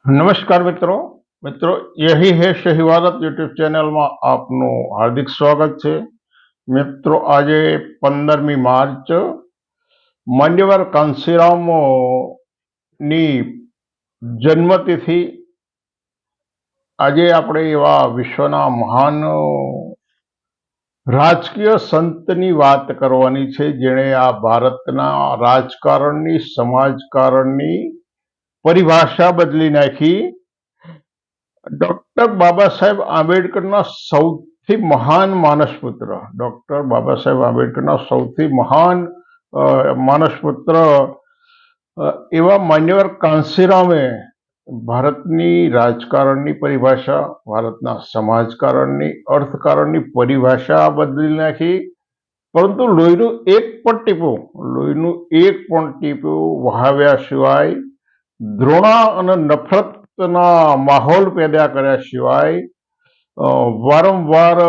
नमस्कार मित्रों मित्रों यही है सही भारत यूट्यूब चैनल में आपનું हार्दिक स्वागत છે મિત્રો। આજે 15મી માર્ચ માન્યવર કાંશીરામની જન્મતિથિ। આજે આપણે એવા વિશ્વના મહાન રાજકીય સંતની વાત કરવાની છે જેણે આ ભારતના રાજકારણની સમાજકારણની પરિભાષા બદલી નાખી। डॉक्टर बाबा साहेब आंबेडकरना सौथी महान मानसपुत्र डॉक्टर बाबा साहेब आंबेडकरना सौथी महान मानसपुत्र एवा मान्यवर कांशीरामे भारतनी राजकारणनी परिभाषा, भारतना समाजकारणनी अर्थकारणनी परिभाषा बदली नाखी। परंतु लोहीनुं एक पण टीपું વહાવ્યા સિવાય, દ્રોણા અને નફરતના માહોલ પેદા કર્યા સિવાય, વારંવાર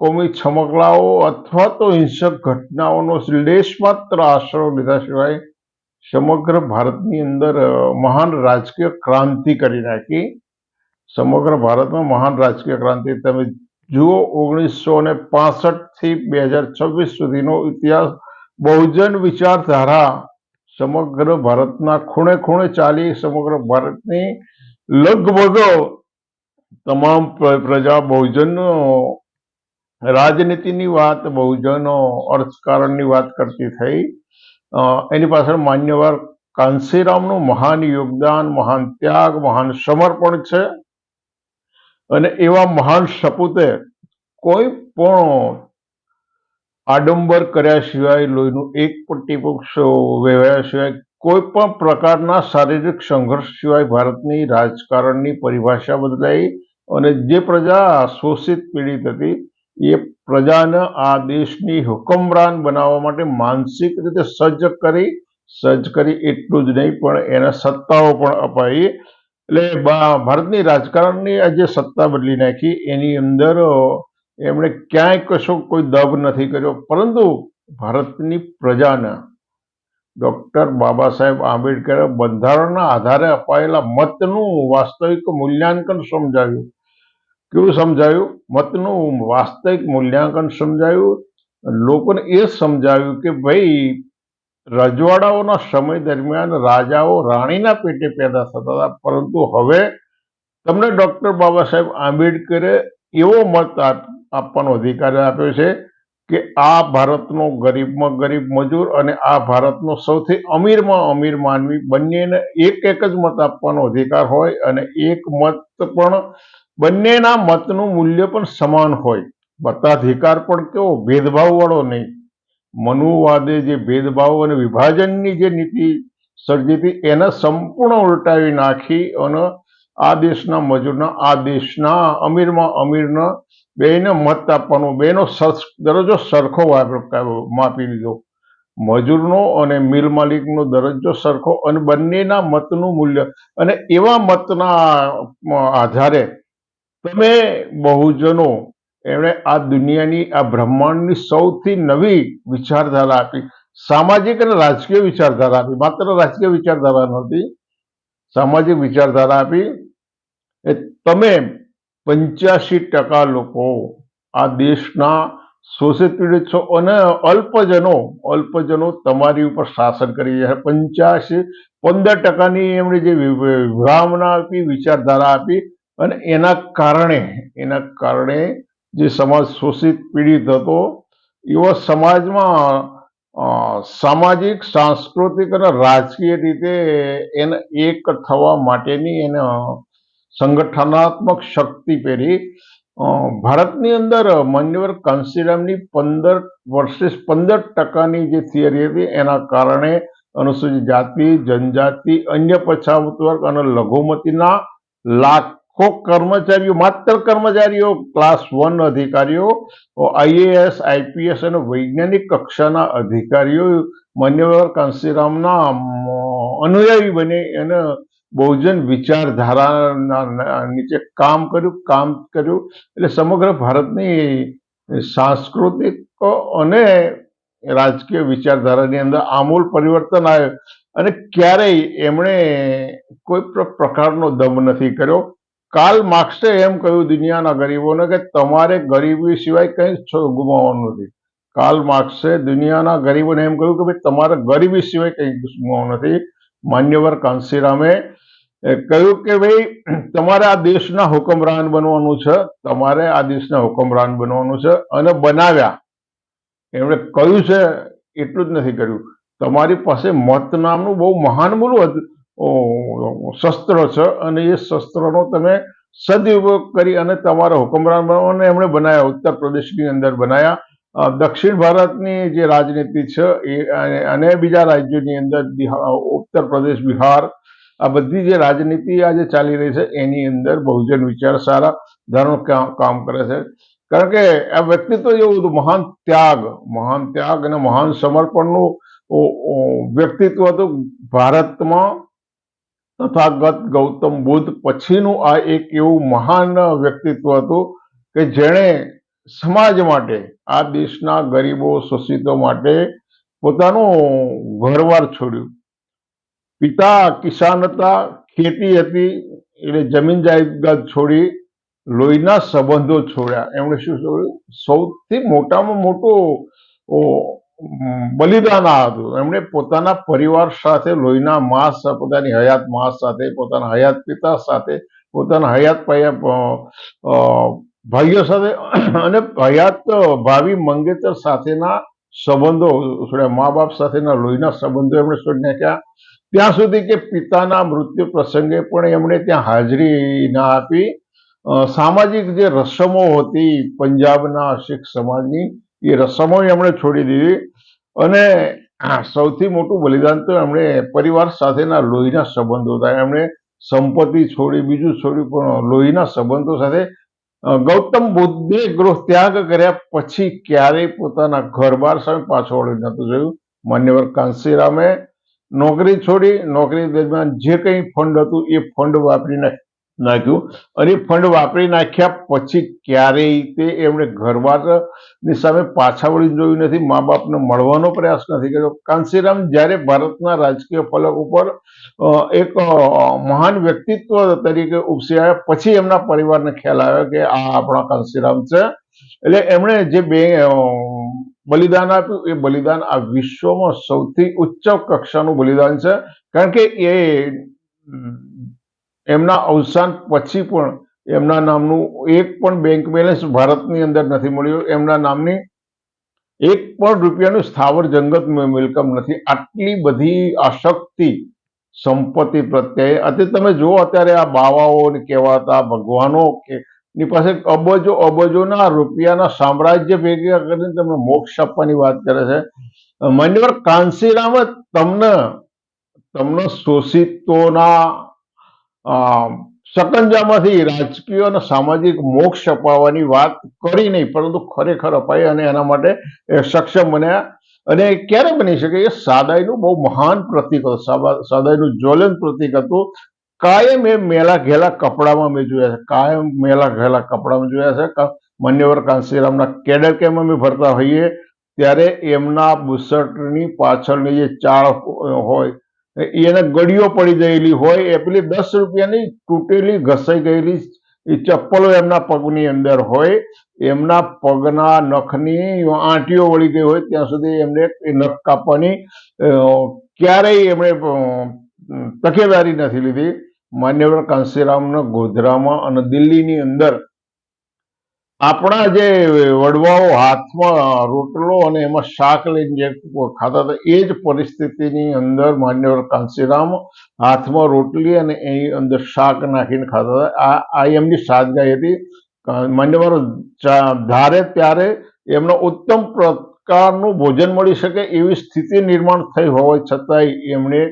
કોમી છમકલાઓ અથવા તો હિંસક ઘટનાઓનો લેશમાત્ર આશરો લીધા સિવાય સમગ્ર ભારતની અંદર મહાન રાજકીય ક્રાંતિ કરી નાખી। સમગ્ર ભારતમાં મહાન રાજકીય ક્રાંતિ તમે જુઓ। 1965 થી 2026 સુધીનો ઇતિહાસ બહુજન વિચારધારા સમગ્ર ભારતના ખૂણે ખૂણે ચાલી। સમગ્ર ભારતની લગભગ તમામ પ્રજા બહુજન રાજનીતિની વાત, બહુજન અર્થકારણની વાત કરતી થઈ। એની પાછળ માન્યવર કાંશીરામનું મહાન યોગદાન, મહાન ત્યાગ, મહાન સમર્પણ છે। અને એવા મહાન સપૂતે કોઈ પણ આડંબર કર્યા સિવાય, લોહીનું એક પણ ટીપું વહેવાયા સિવાય, કોઈ પણ પ્રકારના શારીરિક સંઘર્ષ સિવાય ભારતની રાજકારણની પરિભાષા બદલાઈ। અને જે પ્રજા શોષિત પીડિત હતી એ પ્રજાને આ દેશની હુકમરાન બનાવવા માટે માનસિક રીતે સજ્જ કરી એટલું જ નહીં પણ એને સત્તાઓ પણ અપાઈ। એટલે ભારતની રાજકારણની આ જે સત્તા બદલી નાખી એની અંદર એમણે ક્યાંય કશો કોઈ દબ નથી કર્યો, પરંતુ ભારતની પ્રજાને ડોક્ટર બાબા સાહેબ આંબેડકરે બંધારણના આધારે અપાયેલા મતનું વાસ્તવિક મૂલ્યાંકન સમજાવ્યું। કેવું સમજાવ્યું? મતનું વાસ્તવિક મૂલ્યાંકન સમજાવ્યું। લોકોને એ સમજાવ્યું કે ભાઈ, રજવાડાઓના સમય દરમિયાન રાજાઓ રાણીના પેટે પેદા થતા હતા, પરંતુ હવે તમને ડોક્ટર બાબા સાહેબ આંબેડકરે એવો મત આપવાનો અધિકાર આપ્યો છે કે આ ભારતનો ગરીબમાં ગરીબ મજૂર અને આ ભારતનો સૌથી અમીરમાં અમીર માનવી બંનેને એક જ મત આપવાનો અધિકાર હોય, અને એક મત પણ બંનેના મતનું મૂલ્ય પણ સમાન હોય। મતાધિકાર પણ કેવો ભેદભાવ વાળો નહીં। મનુવાદે જે ભેદભાવ અને વિભાજનની જે નીતિ સર્જી હતી એને સંપૂર્ણ ઉલટાવી નાખી અને આ દેશના મજૂરના, આ દેશના અમીરમાં અમીરના બેને મત આપવાનો, બેનો દરજ્જો સરખો માપી લીધો। મજૂરનો અને મિલ માલિકનો દરજ્જો સરખો અને બંનેના મતનું મૂલ્ય, અને એવા મતના આધારે તમે બહુજનો એમણે આ દુનિયાની, આ બ્રહ્માંડની સૌથી નવી વિચારધારા આપી, સામાજિક અને રાજકીય વિચારધારા આપી। માત્ર રાજકીય વિચારધારા નહોતી, સામાજિક વિચારધારા આપી। તમે 85% લોકો આ દેશના શોષિત પીડિત છો અને અલ્પજનો તમારી ઉપર શાસન કરી રહ્યા છે। 15%ની એમણે જે વિભાવના આપી, વિચારધારા આપી, અને એના કારણે જે સમાજ શોષિત પીડિત હતો એવા સમાજમાં સામાજિક, સાંસ્કૃતિક અને રાજકીય રીતે એને એક થવા માટેની એને સંગઠનાત્મક શક્તિ પહેરી। ભારતની અંદર માન્યવર કાંશીરામની 15% જે થિયરી હતી એના કારણે અનુસૂચિત જાતિ, જનજાતિ, અન્ય પછાત વર્ગ અને લઘુમતીના લાખો કર્મચારીઓ, માત્ર કર્મચારીઓ, ક્લાસ 1 અધિકારીઓ, IAS, IPS અને વૈજ્ઞાનિક કક્ષાના અધિકારીઓ માન્યવર કાંશીરામના અનુયાયી બને અને બહુજન વિચારધારાના નીચે કામ કર્યું। એટલે સમગ્ર ભારતની સાંસ્કૃતિક અને રાજકીય વિચારધારાની અંદર આમૂલ પરિવર્તન આવ્યું અને ક્યારેય એમણે કોઈ પ્રકારનો દમ નથી કર્યો. કાર્લ માર્ક્સે એમ કહ્યું દુનિયાના ગરીબોને કે તમારે ગરીબી સિવાય કંઈ ગુમાવવાનું નથી. કાર્લ માર્ક્સે દુનિયાના ગરીબોને એમ કહ્યું કે ભાઈ તમારે ગરીબી સિવાય કંઈ ગુમાવવાનું નથી. માન્યવર કાંશીરામે કહ્યું કે ભાઈ તમારે આ દેશના હુકમરાન બનવાનું છે, તમારે આ દેશના હુકમરાન બનવાનું છે અને બનાવ્યા. એમણે કહ્યું છે એટલું જ નથી કર્યું. તમારી પાસે મત નામનું બહુ મહાનમૂલું શસ્ત્ર છે અને એ શસ્ત્રનો તમે સદુપયોગ કરી અને તમારા હુકમરાન બનાવવાને એમણે બનાવ્યા. ઉત્તર પ્રદેશની અંદર બનાવ્યા. દક્ષિણ ભારતની જે રાજનીતિ છે એ અને બીજા રાજ્યોની અંદર ઉત્તર પ્રદેશ, બિહાર, આ બધી જે રાજનીતિ આજે ચાલી રહી છે એની અંદર બહુજન વિચાર સારા ધારણ કામ કરે છે. કારણ કે આ વ્યક્તિત્વ જેવું હતું, મહાન ત્યાગ અને મહાન સમર્પણનું વ્યક્તિત્વ હતું. ભારતમાં તથાગત ગૌતમ બુદ્ધ પછીનું આ એક એવું મહાન વ્યક્તિત્વ હતું કે જેણે સમાજ માટે, આ દેશના ગરીબો શોષિતો માટે પોતાનું ઘરવાર છોડ્યું. પિતા કિસાન હતા, ખેતી હતી, એટલે જમીન જાયદાદ છોડી લોહીના સંબંધો છોડ્યા. એમણે શું છોડ્યું? સૌથી મોટામાં મોટું બલિદાન આ હતું. એમણે પોતાના પરિવાર સાથે લોહીના માંસ, પોતાની હયાત માંસ સાથે, પોતાના હયાત પિતા સાથે, પોતાના હયાત ભાઈઓ સાથે અને હયાત ભાવિ મંગેતર સાથેના સંબંધો છોડ્યા. મા બાપ સાથેના લોહીના સંબંધો એમણે છોડી નાખ્યા. ત્યાં સુધી કે પિતાના મૃત્યુ પ્રસંગે પણ એમણે ત્યાં હાજરી ના આપી. સામાજિક જે રસમો હતી પંજાબના શીખ સમાજની, એ રસમો એમણે છોડી દીધી અને સૌથી મોટું બલિદાન તો એમણે પરિવાર સાથેના લોહીના સંબંધો હતા. એમણે સંપત્તિ છોડી, બીજું છોડ્યું, પણ લોહીના સંબંધો સાથે ગૌતમ બુદ્ધે ગૃહ ત્યાગ કર્યા પછી ક્યારેય પોતાના ઘર-બાર સામે પાછો વળી નહોતું જોયું. માન્યવર કાંશીરામે નોકરી છોડી, નોકરી દરમિયાન જે કંઈ ફંડ હતું એ ફંડ વાપરી નાખ્યું અને ફંડ વાપરી નાખ્યા પછી ક્યારેય તે એમણે ઘરબારની સામે પાછા વળી જોયું નથી. મા બાપને મળવાનો પ્રયાસ નથી કર્યો. કાંશીરામ જ્યારે ભારતના રાજકીય ફલક ઉપર એક મહાન વ્યક્તિત્વ તરીકે ઉપસી આવ્યા પછી એમના પરિવારને ખ્યાલ આવ્યો કે આ આપણા કાંશીરામ છે. એટલે એમણે જે બલિદાન આપ્યું એ બલિદાન આ વિશ્વમાં સૌથી ઉચ્ચ કક્ષાનું બલિદાન છે. કારણ કે એ એમના અવસાન પછી પણ એમના નામનું એક પણ બેંક બેલેન્સ ભારતની અંદર નથી મળ્યું. એમના નામની એક પણ રૂપિયાનું સ્થાવર જંગત મિલકત નથી. આટલી બધી આસક્તિ સંપત્તિ પ્રત્યે. તમે જુઓ અત્યારે આ બાવાઓ કહેવાતા ભગવાનો ની પાસે અબજોના રૂપિયાના સામ્રાજ્ય ભેગા કરીને તમને મોક્ષ આપવાની વાત કરે છે. માન્યવર કાંશીરામ તમને શોષિતોના શકંજામાંથી રાજકીય અને સામાજિક મોક્ષ અપાવવાની વાત કરી નહીં, પરંતુ ખરેખર અપાઈ અને એના માટે સક્ષમ બન્યા. અને ક્યારે બની શકે? એ સાદાઈનું બહુ મહાન પ્રતીક હતું, સાદાઈનું જ્વલંત પ્રતીક હતું. કાયમ એ મેલા ઘેલા કપડામાં મેં જોયા છે, કાયમ મેલા ઘેલા કપડામાં જોયા છે. માન્યવર કાંશીરામના કેડર કેમ્પ અમે ભરતા હોઈએ ત્યારે એમના બુશર્ટની પાછળની જે ચાળ હોય એને ગળીઓ પડી ગયેલી હોય, એ પેલી 10 રૂપિયાની તૂટેલી ઘસાઈ ગયેલી એ ચપ્પલો એમના પગની અંદર હોય. એમના પગના નખની આંટીઓ વળી ગઈ હોય ત્યાં સુધી એમને નખ કાપવાની ક્યારેય એમણે તકેદારી નથી લીધી. માન્યવર કાંશીરામના ગોધરામાં અને દિલ્હીની અંદર આપણા જે વડવાઓ હાથમાં રોટલો અને એમાં શાક લઈને જે ખાતા હતા એ જ પરિસ્થિતિની અંદર માન્યવર કાંશીરામ હાથમાં રોટલી અને એની અંદર શાક નાખીને ખાતા હતા. આ એમની સાદગાઈ હતી. માન્યવર ધારે ત્યારે એમનો ઉત્તમ પ્રકારનું ભોજન મળી શકે એવી સ્થિતિ નિર્માણ થઈ હોવા છતાંય એમણે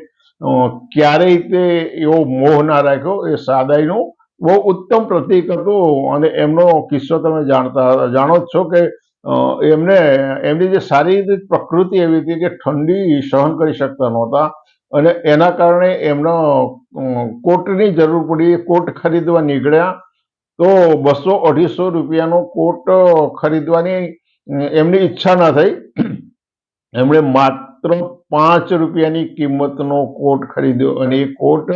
ક્યારેય તે એવો મોહ ના રાખ્યો. એ સાદાઈનું બહુ ઉત્તમ પ્રતીક હતું. અને એમનો કિસ્સો તમે જાણો જ છો કે એમની જે શારીરિક પ્રકૃતિ એવી હતી કે ઠંડી સહન કરી શકતા નહોતા અને એના કારણે એમનો કોટની જરૂર પડી. કોટ ખરીદવા નીકળ્યા તો 200-250 રૂપિયાનો કોટ ખરીદવાની એમની ઈચ્છા ના થઈ. એમણે માત્ર 5 રૂપિયાની કિંમતનો કોટ ખરીદ્યો અને એ કોટ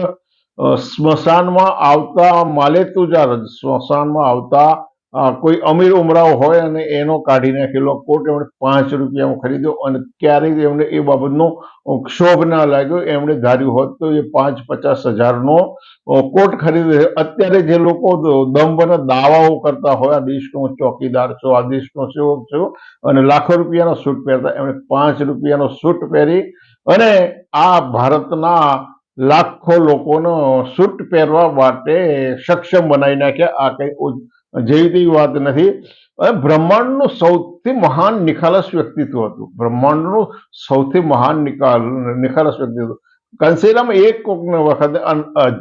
સ્મશાનમાં આવતા માલેતુજાર સ્મશાનમાં આવતા કોઈ અમીર ઉમરાવ હોય અને એનો કાઢી નાખેલો કોટ એમણે 5 રૂપિયામાં ખરીદ્યો અને ક્યારેય એમને એ બાબતનો ક્ષોભ ના લાગ્યો. એમણે ધાર્યું હોત તો એ 5-50 હજારનો કોટ ખરીદ્યો. અત્યારે જે લોકો દંભના દાવાઓ કરતા હોય, આ દેશનો ચોકીદાર છો, આ દેશનો સેવક છો, અને લાખો રૂપિયાનો સૂટ પહેરતા, એમણે 5 રૂપિયાનો સૂટ પહેરી અને આ ભારતના લાખો લોકોનો સૂટ પહેરવા માટે સક્ષમ બનાવી નાખ્યા. આ કઈ જેવી તેવી વાત નથી. બ્રહ્માંડનું સૌથી મહાન નિખાલસ વ્યક્તિત્વ હતું. બ્રહ્માંડનું સૌથી મહાન નિખાલસ વ્યક્તિત્વ. કંસીરામ એક વખતે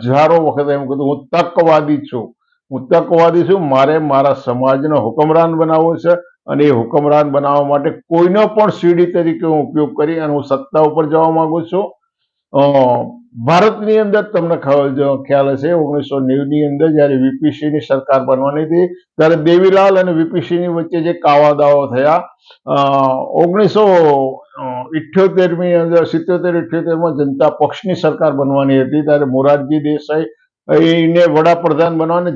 હજારો વખત એમ કીધું, હું તકવાદી છું, હું તકવાદી છું, મારે મારા સમાજનો હુકમરાન બનાવવો છે અને એ હુકમરાન બનાવવા માટે કોઈનો પણ સીડી તરીકે હું ઉપયોગ કરી અને હું સત્તા ઉપર જવા માંગુ છું. ભારતની અંદર તમને ખ્યાલ હશે 1990ની અંદર જયારે વીપીસિંહની સરકાર બનવાની હતી ત્યારે દેવીલાલ અને વીપીસિંહની વચ્ચે જે કાવાદાઓ થયા, 1978ની અંદર 77-78માં જનતા પક્ષની સરકાર બનવાની હતી ત્યારે મોરારજી દેસાઈ એને વડાપ્રધાન બનાવવા અને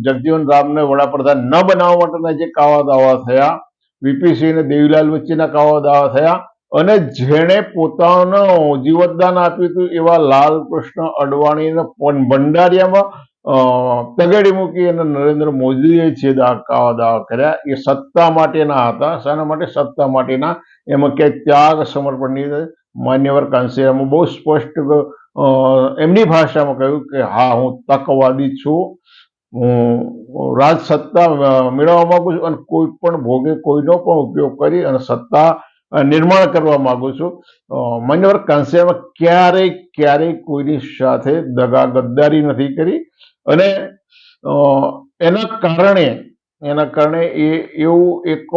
જગજીવન રામને વડાપ્રધાન ન બનાવવા માટેના જે કાવાદાવા થયા, વીપીસિંહ અને દેવીલાલ વચ્ચેના કાવાદાવા થયા અને જેણે પોતાનું જીવતદાન આપ્યું હતું એવા લાલકૃષ્ણ અડવાણીને ભંડારિયામાં તગેડી મૂકી અને નરેન્દ્ર મોદીએ જે કાવાદાવા કર્યા એ સત્તા માટેના હતા. શાના માટે? સત્તા માટેના. એમાં ક્યાંય ત્યાગ સમર્પણની. માન્યવર કાંસીરામે બહુ સ્પષ્ટ એમની ભાષામાં કહ્યું કે હા, હું તકવાદી છું, હું રાજ સત્તા મેળવવા માંગુ છું અને કોઈ પણ ભોગે કોઈનો પણ ઉપયોગ કરી અને સત્તા નિર્માણ કરવા માંગુ છું. માન્યવર કાંસીરામે ક્યારેય કોઈની સાથે દગા ગદ્દારી નથી કરી અને એના કારણે એ એવું એક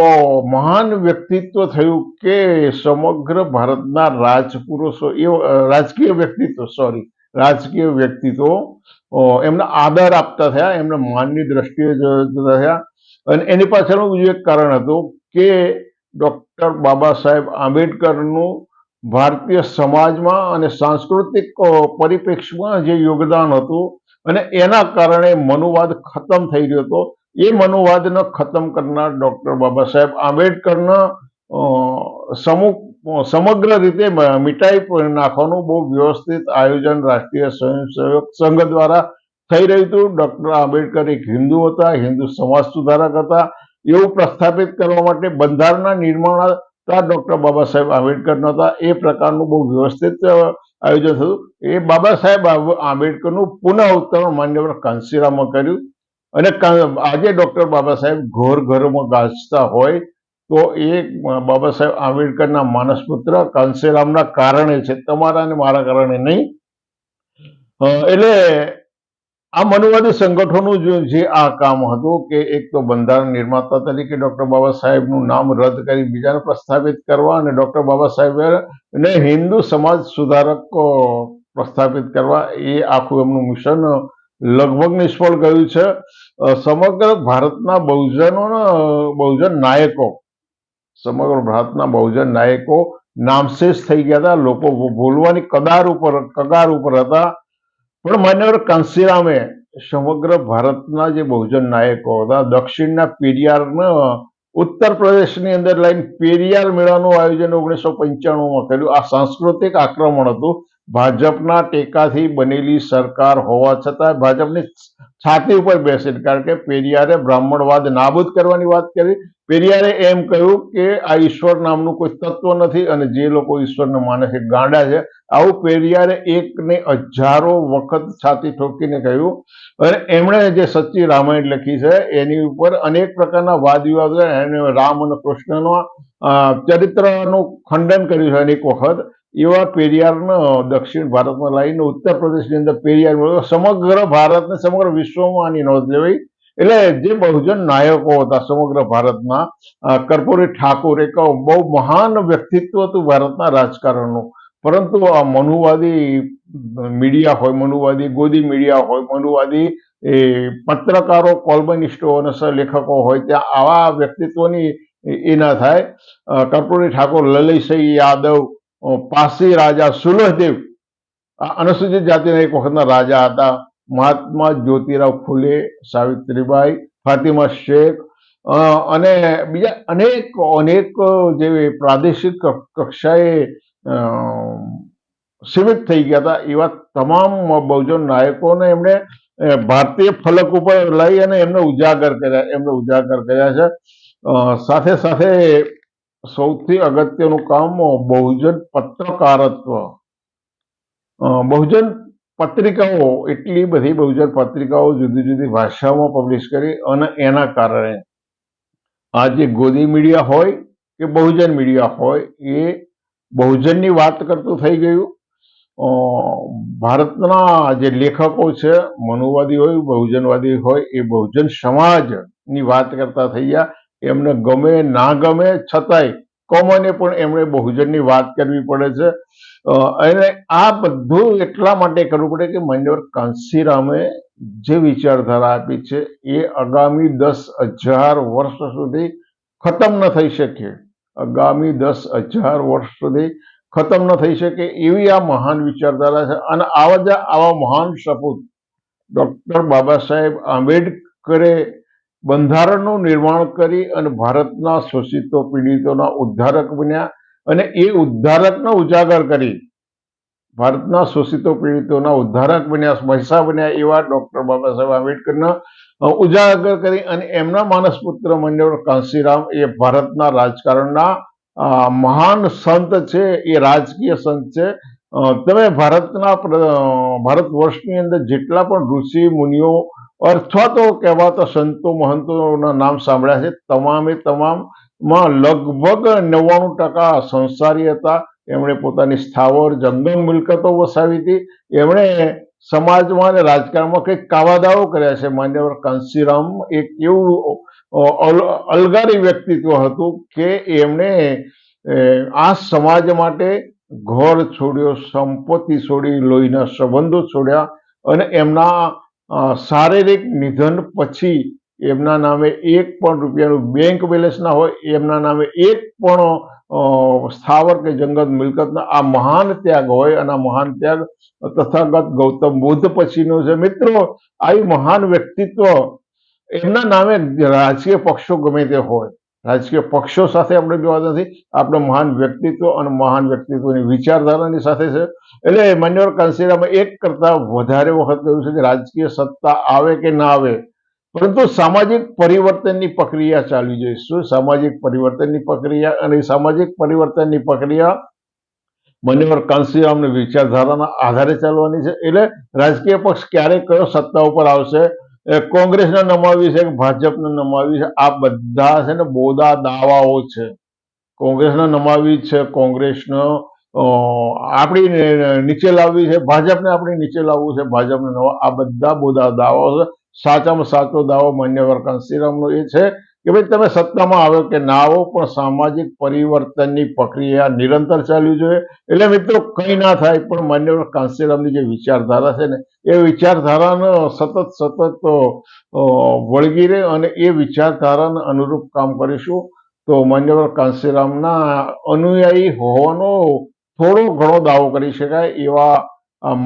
મહાન વ્યક્તિત્વ થયું કે સમગ્ર ભારતના રાજકીય વ્યક્તિત્વ એમને આદર આપતા થયા, એમને માનની દ્રષ્ટિએ થયા. અને એની પાછળનું બીજું એક કારણ હતું કે ડોક્ટર બાબા સાહેબ આંબેડકરનું ભારતીય સમાજમાં અને સાંસ્કૃતિક પરિપ્રેક્ષ્યમાં જે યોગદાન હતું અને એના કારણે મનુવાદ ખતમ થઈ ગયો હતો. એ મનુવાદને ખતમ કરનાર ડોક્ટર બાબા સાહેબ આંબેડકરના સમગ્ર રીતે મિટાઈ નાખવાનું બહુ વ્યવસ્થિત આયોજન રાષ્ટ્રીય સ્વયંસેવક સંઘ દ્વારા થઈ રહ્યું હતું. ડોક્ટર આંબેડકર એક હિન્દુ હતા, હિન્દુ સમાજ સુધારક હતા એવું પ્રસ્થાપિત કરવા માટે બંધારણના નિર્માણતા ડોક્ટર બાબા સાહેબ આંબેડકર નહોતા. એ પ્રકારનું બહુ વ્યવસ્થિત આયોજન થયું. એ બાબા સાહેબ આંબેડકરનું પુનઃ અવતરણ માન્યવર કાંસીરામમાં કર્યું અને આજે ડોક્ટર બાબા સાહેબ ઘરમાં ગાજતા હોય તો એ બાબા સાહેબ આંબેડકરના માનસપુત્ર કાંસીરામના કારણે છે, તમારા અને મારા કારણે નહીં. એટલે આ મનુવાદી સંગઠનોનું જે આ કામ હતું કે એક તો બંધારણ નિર્માતા તરીકે ડોક્ટર બાબા સાહેબનું નામ રદ કરી બીજાને પ્રસ્થાપિત કરવા અને ડોક્ટર બાબા સાહેબને હિન્દુ સમાજ સુધારક પ્રસ્થાપિત કરવા, એ આખું એમનું મિશન લગભગ નિષ્ફળ ગયું છે. સમગ્ર ભારતના બહુજન નાયકો નામશેષ થઈ ગયા હતા. લોકો ભૂલવાની કગાર ઉપર હતા. પણ માન્યવર કાંસીરામે સમગ્ર ભારતના જે બહુજન નાયકો હતા, દક્ષિણના પેરિયારને ઉત્તર પ્રદેશની અંદર લઈને પેરિયાર મેળાનું આયોજન 1995માં કર્યું. આ સાંસ્કૃતિક આક્રમણ હતું. ભાજપના ટેકાથી બનેલી સરકાર હોવા છતાં ભાજપની છાતી ઉપર બેસે, કારણ કે પેરિયારે બ્રાહ્મણવાદ નાબૂદ કરવાની વાત કરી. પેરિયારે એમ કહ્યું કે આ ઈશ્વર નામનું કોઈ તત્વ નથી અને જે લોકો ઈશ્વરને માને છે ગાંડા છે. આવું પેરિયારે એકને હજારો વખત છાતી ઠોકીને કહ્યું. અને એમણે જે સચ્ચી રામાયણ લખી છે એની ઉપર અનેક પ્રકારના વાદ વિવાદ, એને રામ અને કૃષ્ણનો ચરિત્રનું ખંડન કર્યું છે અનેક વખત. એવા પેરિયારને દક્ષિણ ભારતમાં લાવીને ઉત્તર પ્રદેશની અંદર પેરિયાર સમગ્ર ભારતને સમગ્ર વિશ્વમાં આની નોંધ લેવાઈ. એટલે જે બહુજન નાયકો હતા સમગ્ર ભારતના, કર્પૂરી ઠાકુર એક બહુ મહાન વ્યક્તિત્વ હતું ભારતના રાજકારણનું, પરંતુ આ મનુવાદી મીડિયા હોય, મનુવાદી ગોદી મીડિયા હોય, મનુવાદી પત્રકારો, કોલમનિસ્ટો અને લેખકો હોય, ત્યાં આવા વ્યક્તિત્વની એ ના થાય. કર્પૂરી ઠાકોર, લલિતસિંહ યાદવ, પારસી રાજા સુલભદેવ આ અનુસૂચિત જાતિના એક વખતના રાજા હતા. મહાત્મા જ્યોતિરાવ ફૂલે, સાવિત્રીબાઈ, ફાતિમા શેખ અને બીજા અનેક અનેક જે પ્રાદેશિક કક્ષાએ સીમિત થઈ ગયા હતા એવા તમામ બહુજન નાયકોને એમણે ભારતીય ફલક ઉપર લઈ અને એમને ઉજાગર કર્યા છે. સાથે સાથે સૌથી અગત્યનું કામ બહુજન પત્રકારત્વ. બહુજન પત્રિકાઓ, એટલી બધી બહુજન પત્રિકાઓ જુદી જુદી ભાષાઓમાં પબ્લિશ કરી અને એના કારણે આજે ગોદી મીડિયા હોય કે બહુજન મીડિયા હોય એ બહુજનની વાત કરતું થઈ ગયું. ભારતના જે લેખકો છે, મનુવાદી હોય બહુજનવાદી હોય, એ બહુજન સમાજની વાત કરતા થઈ ગયા. એમને ગમે ના ગમે છતાંય કોમને પણ એમણે બહુજનની વાત કરવી પડે છે. અને આ બધું એટલા માટે કરવું પડે કે માન્યવર કાંશીરામે જે વિચારધારા આપી છે એ આગામી 10,000 વર્ષ સુધી ખતમ ન થઈ શકે. આગામી 10,000 વર્ષ સુધી ખતમ ન થઈ શકે એવી આ મહાન વિચારધારા છે. અને આવા મહાન સપૂત ડોક્ટર બાબા સાહેબ આંબેડકરે બંધારણનું નિર્માણ કરી અને ભારતના શોષિતો પીડિતોના ઉદ્ધારક બન્યા અને એ ઉદ્ધારકનો ઉજાગર કરી ભારતના શોષિતો પીડિતોના ઉદ્ધારક બન્યા, મહિસા બન્યા એવા ડોક્ટર બાબા સાહેબ આંબેડકરના ઉજાગર કરી અને એમના માનસપુત્ર માન્યવર કાંશીરામ એ ભારતના રાજકારણના મહાન સંત છે. એ રાજકીય સંત છે. તમે ભારત વર્ષની અંદર જેટલા પણ ઋષિ મુનિઓ અથવા તો કહેવાતા સંતો મહંતોના નામ સાંભળ્યા છે, તમામે તમામમાં લગભગ 99% સંસારી હતા. એમણે પોતાની સ્થાવર જંગમ મિલકતો વસાવી હતી. એમણે સમાજમાં અને રાજકારણમાં કંઈક કાવાદાઓ કર્યા છે. માન્યવર કાંશીરામ એક એવું અલગારી વ્યક્તિત્વ હતું કે એમણે આ સમાજ માટે ઘર છોડ્યો, સંપત્તિ છોડી, લોહીના સંબંધો છોડ્યા અને એમના શારીરિક નિધન પછી એમના નામે એક પણ રૂપિયાનું બેંક બેલેન્સ ના હોય, એમના નામે એક પણ સ્થાવર કે જંગત મિલકતના આ મહાન ત્યાગ હોય. અને આ મહાન ત્યાગ તથાગત ગૌતમ બુદ્ધ પછીનો છે. મિત્રો, આવી મહાન વ્યક્તિત્વ એમના નામે રાજકીય પક્ષો ગમે તે હોય, રાજકીય પક્ષો સાથે આપણે જોવા નથી, આપણે મહાન વ્યક્તિત્વ અને મહાન વ્યક્તિત્વની વિચારધારાની સાથે છે. એટલે માન્યવર કાંશીરામે એક કરતા વધારે વખત કહ્યું છે કે રાજકીય સત્તા આવે કે ના આવે, પરંતુ સામાજિક પરિવર્તનની પ્રક્રિયા ચાલવી જોઈએ. શું સામાજિક પરિવર્તનની પ્રક્રિયા? અને સામાજિક પરિવર્તનની પ્રક્રિયા માન્યવર કાંશીરામની વિચારધારાના આધારે ચાલવાની છે. એટલે રાજકીય પક્ષ ક્યારે કયો સત્તા ઉપર આવશે, કોંગ્રેસને નમાવી છે કે ભાજપને નમાવી છે, આ બધા છે ને બોદા દાવાઓ છે. કોંગ્રેસને નમાવી છે, કોંગ્રેસને આપણી નીચે લાવવી છે, ભાજપને આપણે નીચે લાવવું છે, ભાજપને નવા, આ બધા બોદા દાવાઓ છે. સાચામાં સાચો દાવો માન્યવર કાંશીરામનો એ છે કે ભાઈ તમે સત્તામાં આવો કે ના આવો, પણ સામાજિક પરિવર્તનની પ્રક્રિયા નિરંતર ચાલવી જોઈએ. એટલે મિત્રો, કંઈ ના થાય પણ માન્યવર કાંશીરામની જે વિચારધારા છે ને એ વિચારધારાને સતત વળગી રહે અને એ વિચારધારાને અનુરૂપ કામ કરીશું તો માન્યવર કાંશીરામના અનુયાયી હોવાનો થોડો ઘણો દાવો કરી શકાય. એવા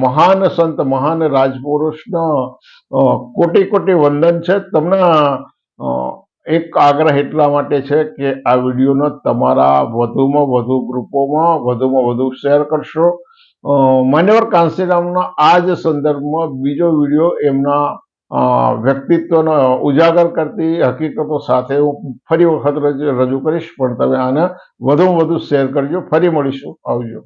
મહાન સંત, મહાન રાજપુરુષનો કોટી કોટી વંદન છે. તમને એક આગ્રહ એટલા માટે છે કે આ વિડીયોને તમારા વધુમાં વધુ ગ્રુપોમાં વધુમાં વધુ શેર કરશો. માન્યવર કાંશીરામના આ જ સંદર્ભમાં બીજો વિડીયો એમના વ્યક્તિત્વનો ઉજાગર કરતી હકીકતો સાથે હું ફરી વખત રજૂ કરીશ, પણ તમે આને વધુમાં વધુ શેર કરજો. ફરી મળીશું. આવજો.